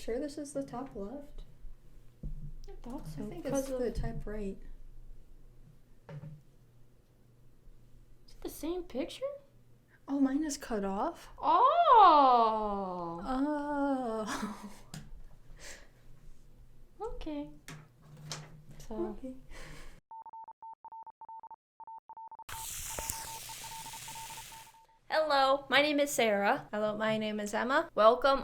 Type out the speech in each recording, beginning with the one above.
sure this is the top left? I thought so. I think it's the top right. Is it the same picture? Oh, mine is cut off? Oh! Oh. Okay. So. Okay. Hello, my name is Sarah. Hello, my name is Emma. Welcome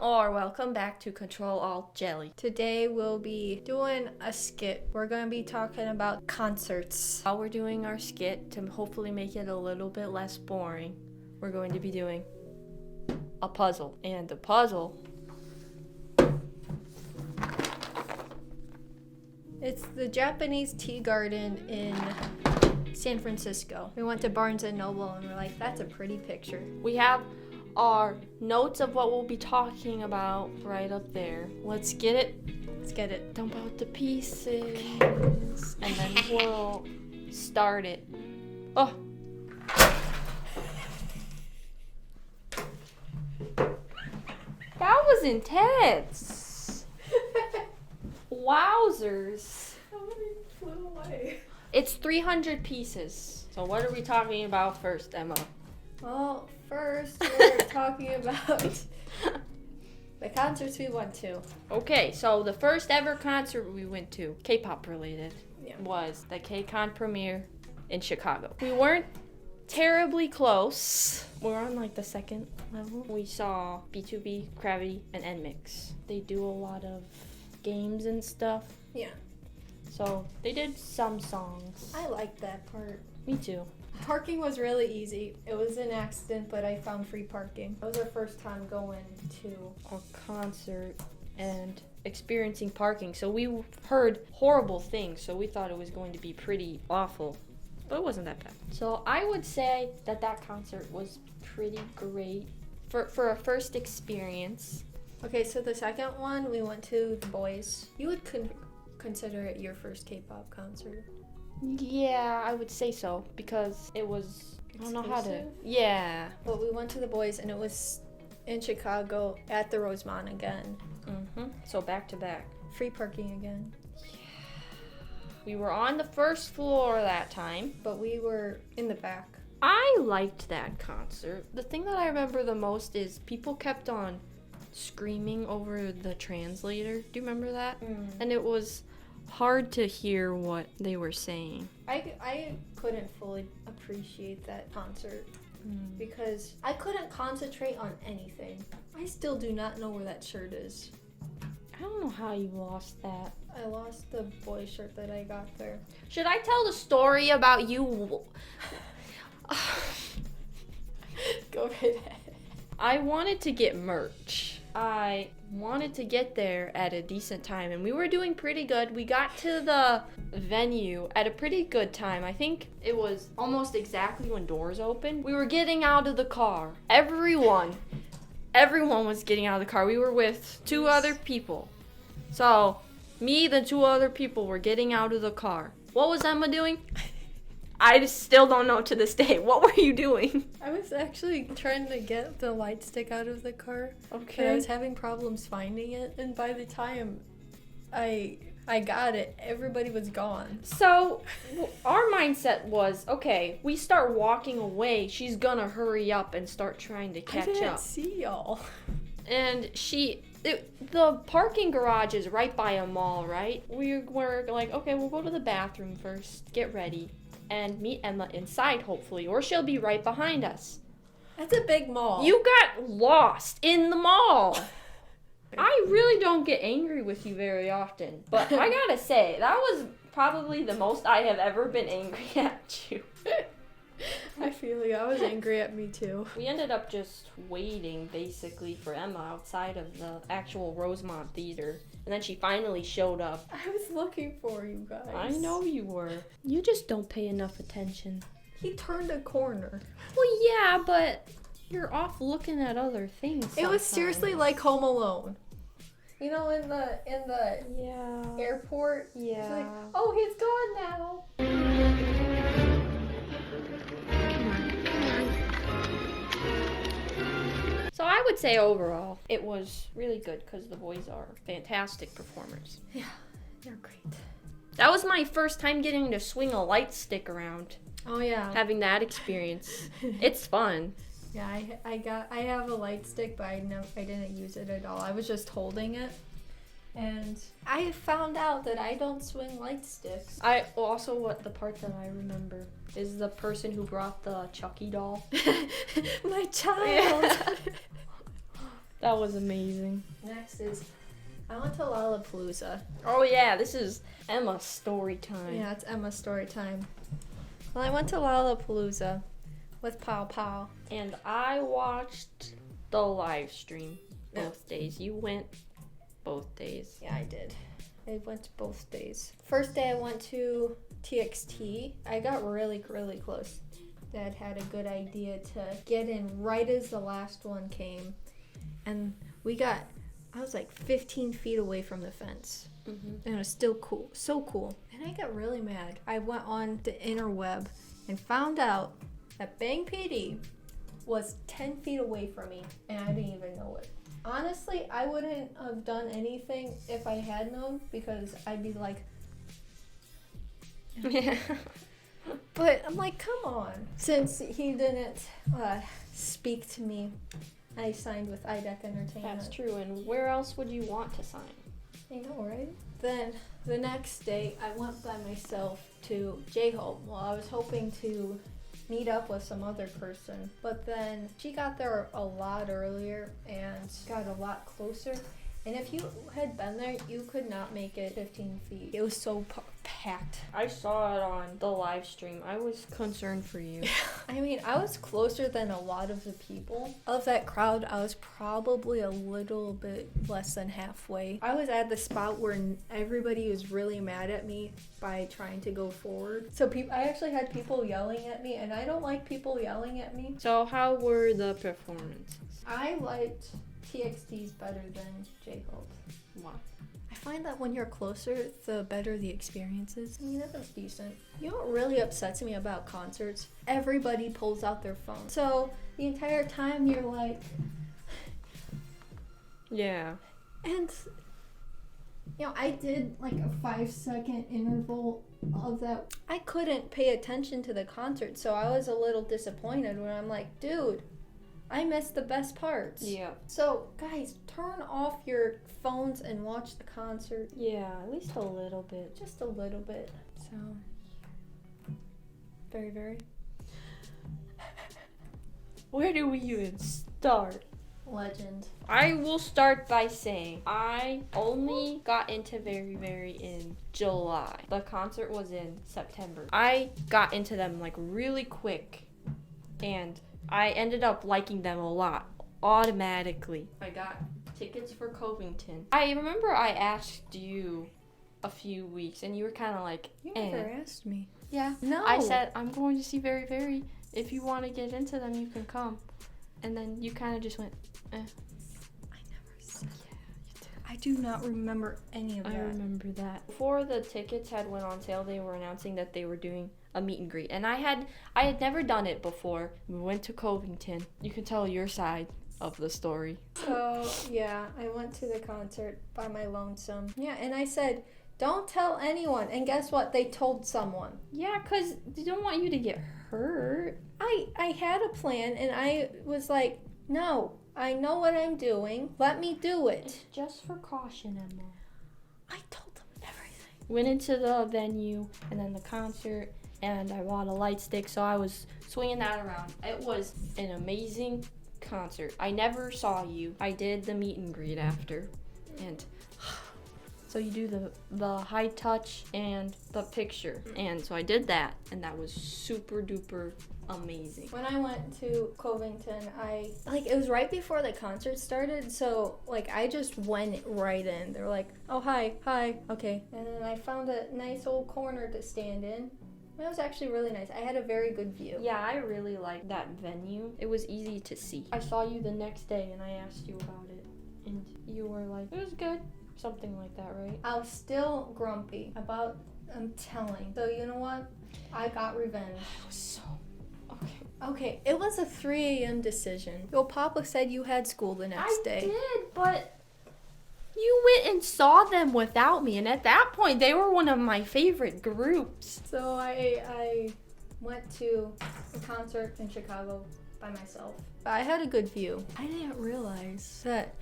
back to Ctrl+Alt+Jelly. Today we'll be doing a skit. We're going to be talking about concerts. While we're doing our skit, to hopefully make it a little bit less boring, we're going to be doing a puzzle. And the puzzle... It's the Japanese tea garden in San Francisco. We went to Barnes & Noble and we're like, that's a pretty picture. We have our notes of what we'll be talking about right up there. Let's get it. Let's get it. Dump out the pieces. And then we'll start it. Oh. That was intense. Wowzers. Somebody flew away. It's 300 pieces. So what are we talking about first, Emma? Well, first we're talking about the concerts we went to. Okay, so the first ever concert we went to, K-pop related, Yeah. was the K-Con premiere in Chicago. We weren't terribly close. We're on like the second level. We saw B2B, Gravity, and NMIX. They do a lot of games and stuff. Yeah. So they did some songs. I liked that part. Me too. Parking was really easy. It was an accident, but I found free parking. That was our first time going to A concert and experiencing parking. So we heard horrible things, so we thought it was going to be pretty awful. But it wasn't that bad. So I would say that concert was pretty great for a first experience. Okay, so the second one, we went to The Boys. You would consider it your first K-pop concert? Yeah, I would say so, because it was, I don't know how to, Exclusive? yeah. But we went to The Boys, and it was in Chicago at the Rosemont again. So back to back. Free parking again. We were on the first floor that time. But we were in the back. I liked that concert. The thing that I remember the most is people kept on screaming over the translator. Do you remember that? And it was hard to hear what they were saying. I couldn't fully appreciate that concert because I couldn't concentrate on anything. I still do not know where that shirt is. I don't know how you lost that. I lost the boy shirt that I got there. Should I tell the story about you? Go right ahead. I wanted to get merch. I wanted to get there at a decent time, and we were doing pretty good. We got to the venue at a pretty good time. I think it was almost exactly when doors opened. We were getting out of the car. Everyone was getting out of the car. We were with two other people. So, me, the two other people were getting out of the car. What was Emma doing? I still don't know to this day. What were you doing? I was actually trying to get the light stick out of the car. Okay. But I was having problems finding it, and by the time I got it, everybody was gone. So, our mindset was, okay, we start walking away, she's gonna hurry up and start trying to catch I didn't up. see y'all. And the parking garage is right by a mall, right? We were like, okay, we'll go to the bathroom first, get ready, and meet Emma inside, hopefully, or she'll be right behind us. That's a big mall. You got lost in the mall. I really don't get angry with you very often, but I gotta say, that was probably the most I have ever been angry at you. I feel you. I was angry at me too. We ended up just waiting, basically, for Emma outside of the actual Rosemont Theater. And then she finally showed up. I was looking for you guys. I know you were. You just don't pay enough attention. He turned a corner. Well, yeah, but you're off looking at other things It was sometimes. seriously like Home Alone. You know, in the Yeah. airport. Yeah. It's like, oh, he's gone now. So I would say overall, it was really good because the boys are fantastic performers. Yeah, they're great. That was my first time getting to swing a light stick around. Oh yeah. Having that experience. It's fun. Yeah, I have a light stick, but I didn't use it at all. I was just holding it. And I found out that I don't swing light sticks. What the part that I remember is the person who brought the Chucky doll. My child. That was amazing. Next is, I went to Lollapalooza. Oh yeah, this is Emma's story time. Yeah, it's Emma's story time. Well, I went to Lollapalooza with Pow Pow. And I watched the live stream both days. You went both days. Yeah, I did. I went to both days. First day I went to TXT. I got really, really close. Dad had a good idea to get in right as the last one came. And I was like 15 feet away from the fence. Mm-hmm. And it was still cool. So cool. And I got really mad. I went on the interweb and found out that Bang PD was 10 feet away from me. And I didn't even know it. Honestly, I wouldn't have done anything if I had known, because I'd be like... Yeah. But I'm like, come on. Since he didn't speak to me, I signed with IDEC Entertainment. That's true. And where else would you want to sign? I know, right? Then the next day, I went by myself to J-Hope. Well, I was hoping to meet up with some other person, but then she got there a lot earlier and got a lot closer. And if you had been there, you could not make it 15 feet. It was so packed. I saw it on the live stream. I was concerned for you. I mean, I was closer than a lot of the people. Of that crowd, I was probably a little bit less than halfway. I was at the spot where everybody was really mad at me by trying to go forward. So I actually had people yelling at me, and I don't like people yelling at me. So how were the performances? I liked TXT's better than J-Hope. Why? I find that when you're closer, the better the experience is. I mean, that was decent. You know what really upsets me about concerts? Everybody pulls out their phone. So the entire time you're like... Yeah. And, you know, I did like a 5-second interval of that. I couldn't pay attention to the concert, so I was a little disappointed when I'm like, dude, I missed the best parts. Yeah. So, guys, turn off your phones and watch the concert. Yeah, at least a little bit. Just a little bit. So, very, very. Where do we even start? Legend. I will start by saying I only got into Very Very in July. The concert was in September. I got into them like really quick, and I ended up liking them a lot automatically. I got tickets for Covington. I remember I asked you a few weeks and you were kind of like, You never asked me. Yeah. No. I said, I'm going to see Very Very. If you want to get into them, you can come. And then you kind of just went, I never said that. You did. I do not remember any of that. I remember that. Before the tickets had went on sale, they were announcing that they were doing a meet and greet. And I had never done it before. We went to Covington. You can tell your side of the story. So, yeah, I went to the concert by my lonesome. Yeah, and I said, don't tell anyone. And guess what? They told someone. Yeah, because they don't want you to get hurt. I had a plan, and I was like, no, I know what I'm doing. Let me do it. It's just for caution, Emma. I told them everything. Went into the venue, and then the concert, and I bought a light stick, so I was swinging that around. It was an amazing concert. I never saw you. I did the meet and greet after, and so you do the high touch and the picture, and so I did that, and that was super duper amazing. When I went to Covington, it was right before the concert started, so I just went right in. They were like, oh, hi, okay. And then I found a nice old corner to stand in. It was actually really nice. I had a very good view. Yeah, I really liked that venue. It was easy to see. I saw you the next day and I asked you about it, and you were like, it was good. Something like that, right? I was still grumpy about, I'm telling. So you know what? I got revenge. I was so... Okay. Okay, it was a 3 a.m. decision. Your papa said you had school the next day. did, but you went and saw them without me, and at that point, they were one of my favorite groups. So I went to a concert in Chicago by myself. I had a good view. I didn't realize that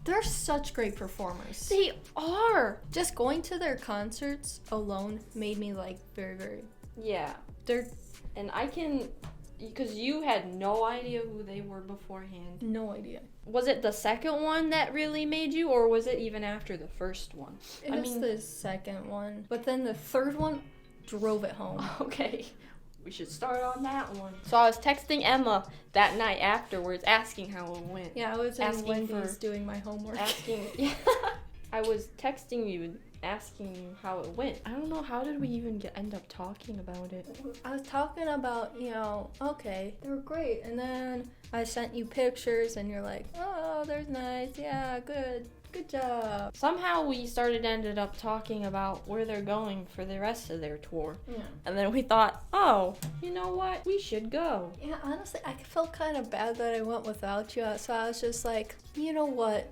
they're such great performers. They are. Just going to their concerts alone made me like very, very. Yeah. And I can, because you had no idea who they were beforehand. No idea. Was it the second one that really made you, or was it even after the first one? It was the second one, but then the third one drove it home. Okay. We should start on that one. So I was texting Emma that night afterwards, asking how it went. Yeah, I was in Wendy's doing my homework. Yeah. I was texting you, asking you how it went. I don't know, how did we even end up talking about it? I was talking about, okay, they were great. And then I sent you pictures and you're like, oh, they're nice. Yeah, good job. Somehow we ended up talking about where they're going for the rest of their tour. Yeah. And then we thought, oh, you know what? We should go. Yeah, honestly, I felt kind of bad that I went without you. So I was just like, you know what?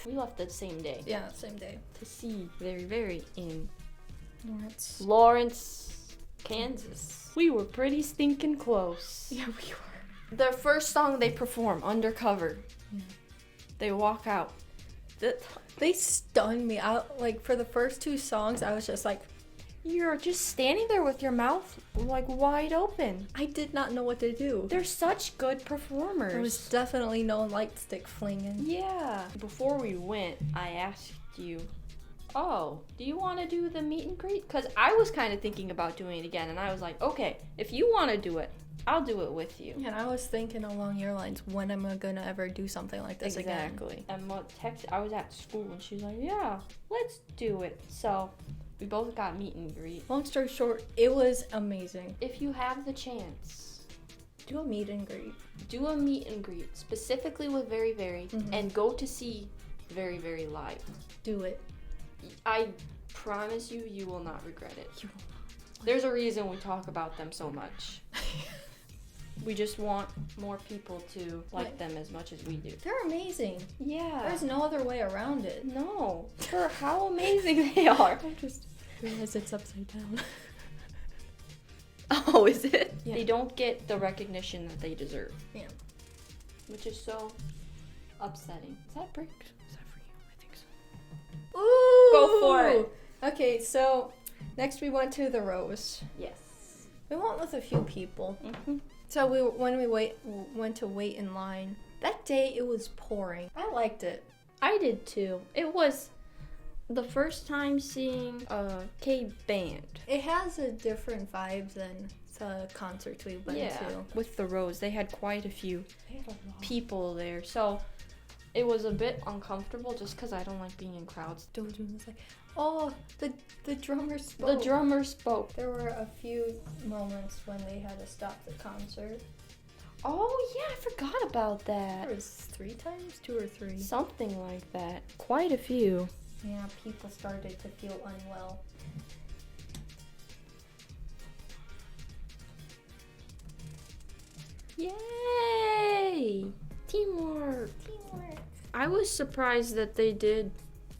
We left the same day. Yeah, same day. To see Very Very in Lawrence, Kansas. We were pretty stinking close. Yeah, we were. Their first song they perform, Undercover. Yeah. They walk out. They stunned me. For the first 2 songs, I was just like, you're just standing there with your mouth like wide open. I did not know what to do. They're such good performers. There was definitely no light stick flinging. Yeah. Before we went, I asked you, oh, do you want to do the meet and greet? Because I was kind of thinking about doing it again, and I was like, okay, if you want to do it, I'll do it with you. Yeah, and I was thinking along your lines, when am I gonna ever do something like this again? Exactly. And I was at school, and she's like, yeah, let's do it. So we both got meet and greet. Long story short, it was amazing. If you have the chance, do a meet and greet. Do a meet and greet, specifically with Very Very, and go to see Very Very live. Do it. I promise you, you will not regret it. There's a reason we talk about them so much. We just want more people to like them as much as we do. They're amazing. Yeah. There's no other way around it. No. For how amazing they are. I just realized it's upside down. Oh, is it? Yeah. They don't get the recognition that they deserve. Yeah. Which is so upsetting. Is that brick? Is that for you? I think so. Ooh! Go for it. Okay, so next we went to the Rose. Yes. We went with a few people. Mm-hmm. So when we went to wait in line, that day it was pouring. I liked it. I did too. It was the first time seeing a K-band. It has a different vibe than the concerts we went to. With the Rose, they had quite a few people there. So it was a bit uncomfortable just because I don't like being in crowds. Dojun was like, oh, the drummer spoke. The drummer spoke. There were a few moments when they had to stop the concert. Oh, yeah, I forgot about that. There was 3 times? 2 or 3? Something like that. Quite a few. Yeah, people started to feel unwell. Yay! Teamwork. I was surprised that they did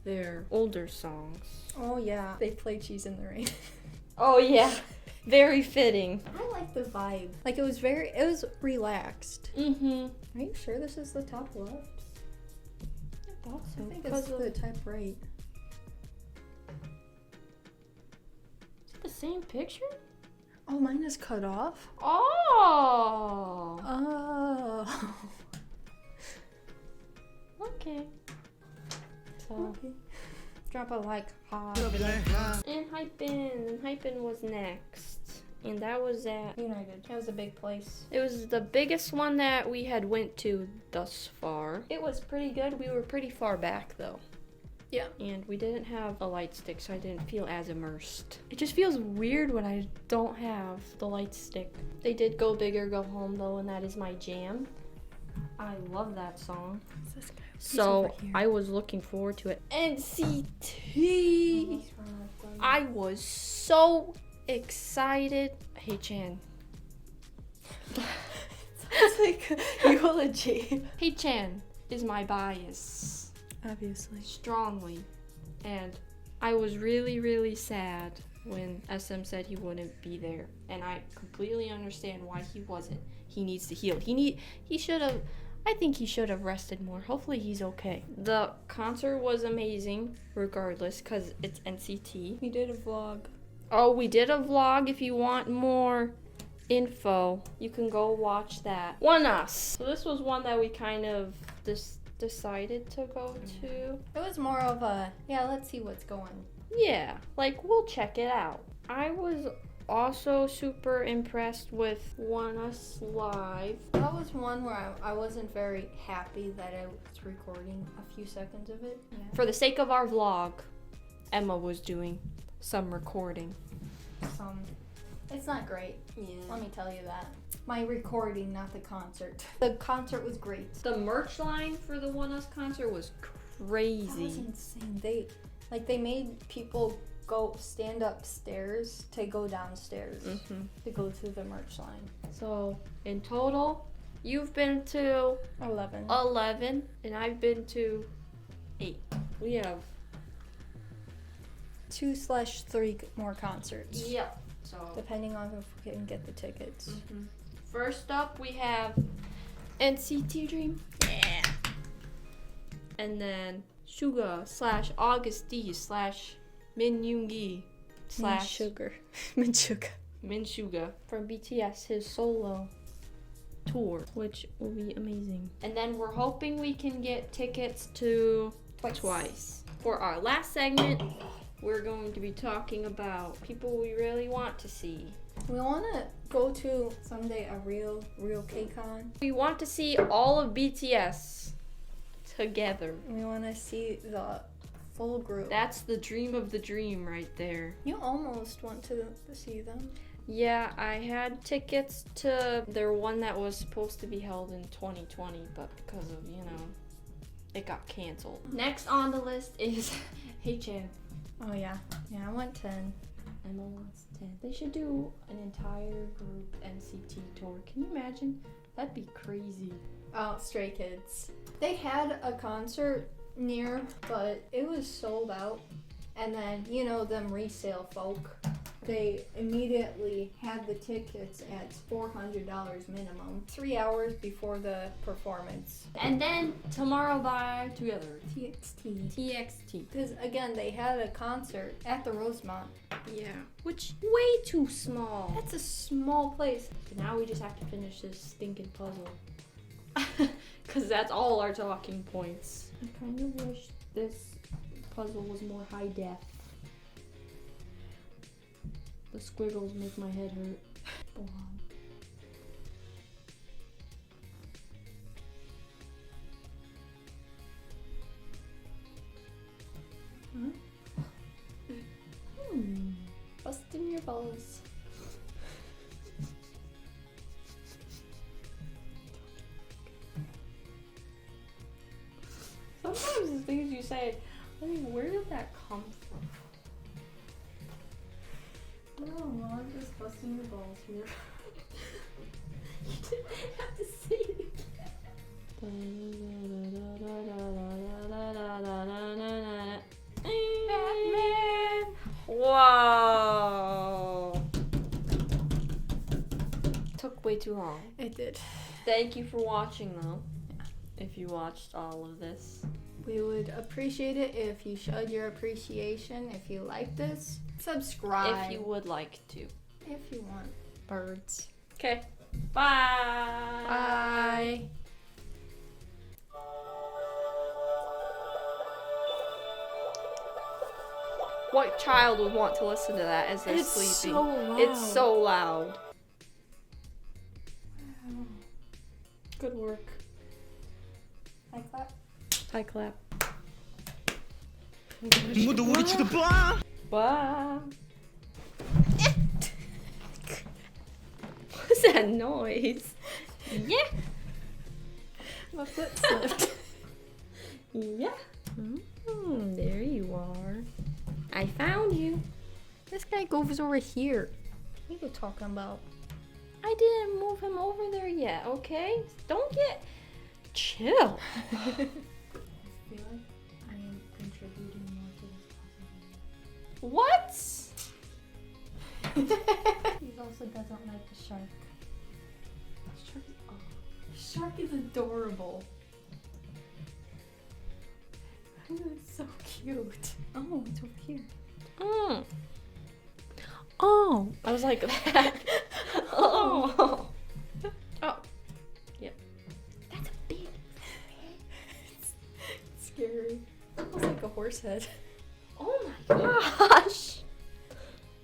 their older songs. Oh yeah, they played Cheese in the Rain. Oh yeah, very fitting. I like the vibe. Like it was relaxed. Mm-hmm. Are you sure this is the top left? I thought so. I think it's the top right. Is it the same picture? Oh, mine is cut off. Oh. Oh. Okay. So. Okay. Drop a like hot. And Hypin was next. And that was at United. That was a big place. It was the biggest one that we had went to thus far. It was pretty good. We were pretty far back though. Yeah. And we didn't have a light stick, so I didn't feel as immersed. It just feels weird when I don't have the light stick. They did Go Big or Go Home though, and that is my jam. I love that song. So I was looking forward to it. NCT! I was so excited. Hey Chan. It's like a eulogy. Hey-chan is my bias. Obviously. Strongly. And I was really, really sad when SM said he wouldn't be there. And I completely understand why he wasn't. He needs to heal. I think he should have rested more. Hopefully he's okay. The concert was amazing, regardless, because it's NCT. We did a vlog. Oh, we did a vlog. If you want more info, you can go watch that. One Us. So this was one that we kind of decided to go to. It was more of a, let's see what's going. Yeah, like we'll check it out. I was also super impressed with One Us Live. That was one where I wasn't very happy that I was recording a few seconds of it. Yeah. For the sake of our vlog, Emma was doing some recording. It's not great. Yeah. Let me tell you that. My recording, not the concert. The concert was great. The merch line for the One Us concert was crazy. That was insane. They made people stand upstairs to go downstairs to go to the merch line. So in total, you've been to 11, and I've been to 8. We have 2/3 more concerts. Yep. So depending on if we can get the tickets. First up, we have NCT Dream. Yeah. And then Suga / August D / Min Yoongi / Min Suga from BTS, his solo tour, which will be amazing. And then we're hoping we can get tickets to Twice. For our last segment, we're going to be talking about people we really want to see. We want to go to someday a real K-Con. We want to see all of BTS together. We want to see the full group. That's the dream of the dream right there. You almost want to see them. Yeah, I had tickets to their one that was supposed to be held in 2020, but because of, it got canceled. Next on the list is Hey-chan. Oh yeah, I want 10. Emma wants 10. They should do an entire group NCT tour. Can you imagine? That'd be crazy. Oh, Stray Kids. They had a concert near, but it was sold out. And then, them resale folk, they immediately had the tickets at $400 minimum, 3 hours before the performance. And then Tomorrow by Together. TXT. Because again, they had a concert at the Rosemont. Yeah. Which, way too small. That's a small place. So now we just have to finish this stinking puzzle. Because that's all our talking points. I kind of wish this puzzle was more high def. The squiggles make my head hurt. Busting your balls. Sometimes the things you say, where did that come from? Oh, well, I'm just busting your balls here. You didn't have to say it Batman! Whoa! Took way too long. It did. Thank you for watching, though. If you watched all of this. We would appreciate it if you showed your appreciation. If you like this, subscribe. If you would like to. If you want. Birds. Okay. Bye. Bye. What child would want to listen to that as they're sleeping? So loud. It's so loud. Wow. Good work. High clap. High clap. Blah. Bye. What's that noise? Yeah. My foot slipped. Yeah. There you are. I found you. This guy goes over here. What are you talking about? I didn't move him over there yet, okay? Don't get... Chill. I feel like I am contributing more to this What? puzzle. He also doesn't like the shark. Shark is adorable. It's so cute. Oh, it's over here. Mm. Oh. I was like, oh. Oh. Yep. That's a big. It's scary. Almost like a horse head. Oh my gosh.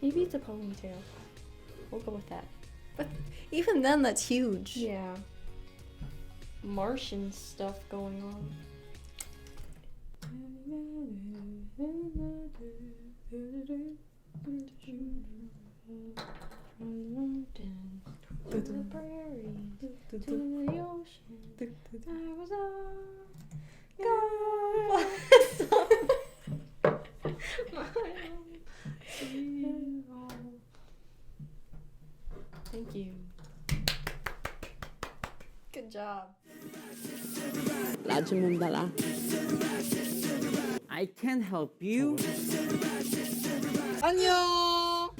Maybe it's a ponytail. We'll go with that. But even then, that's huge. Yeah. Martian stuff going on. To the prairie, to the ocean, I was Thank you. Good job. I can help you. 안녕.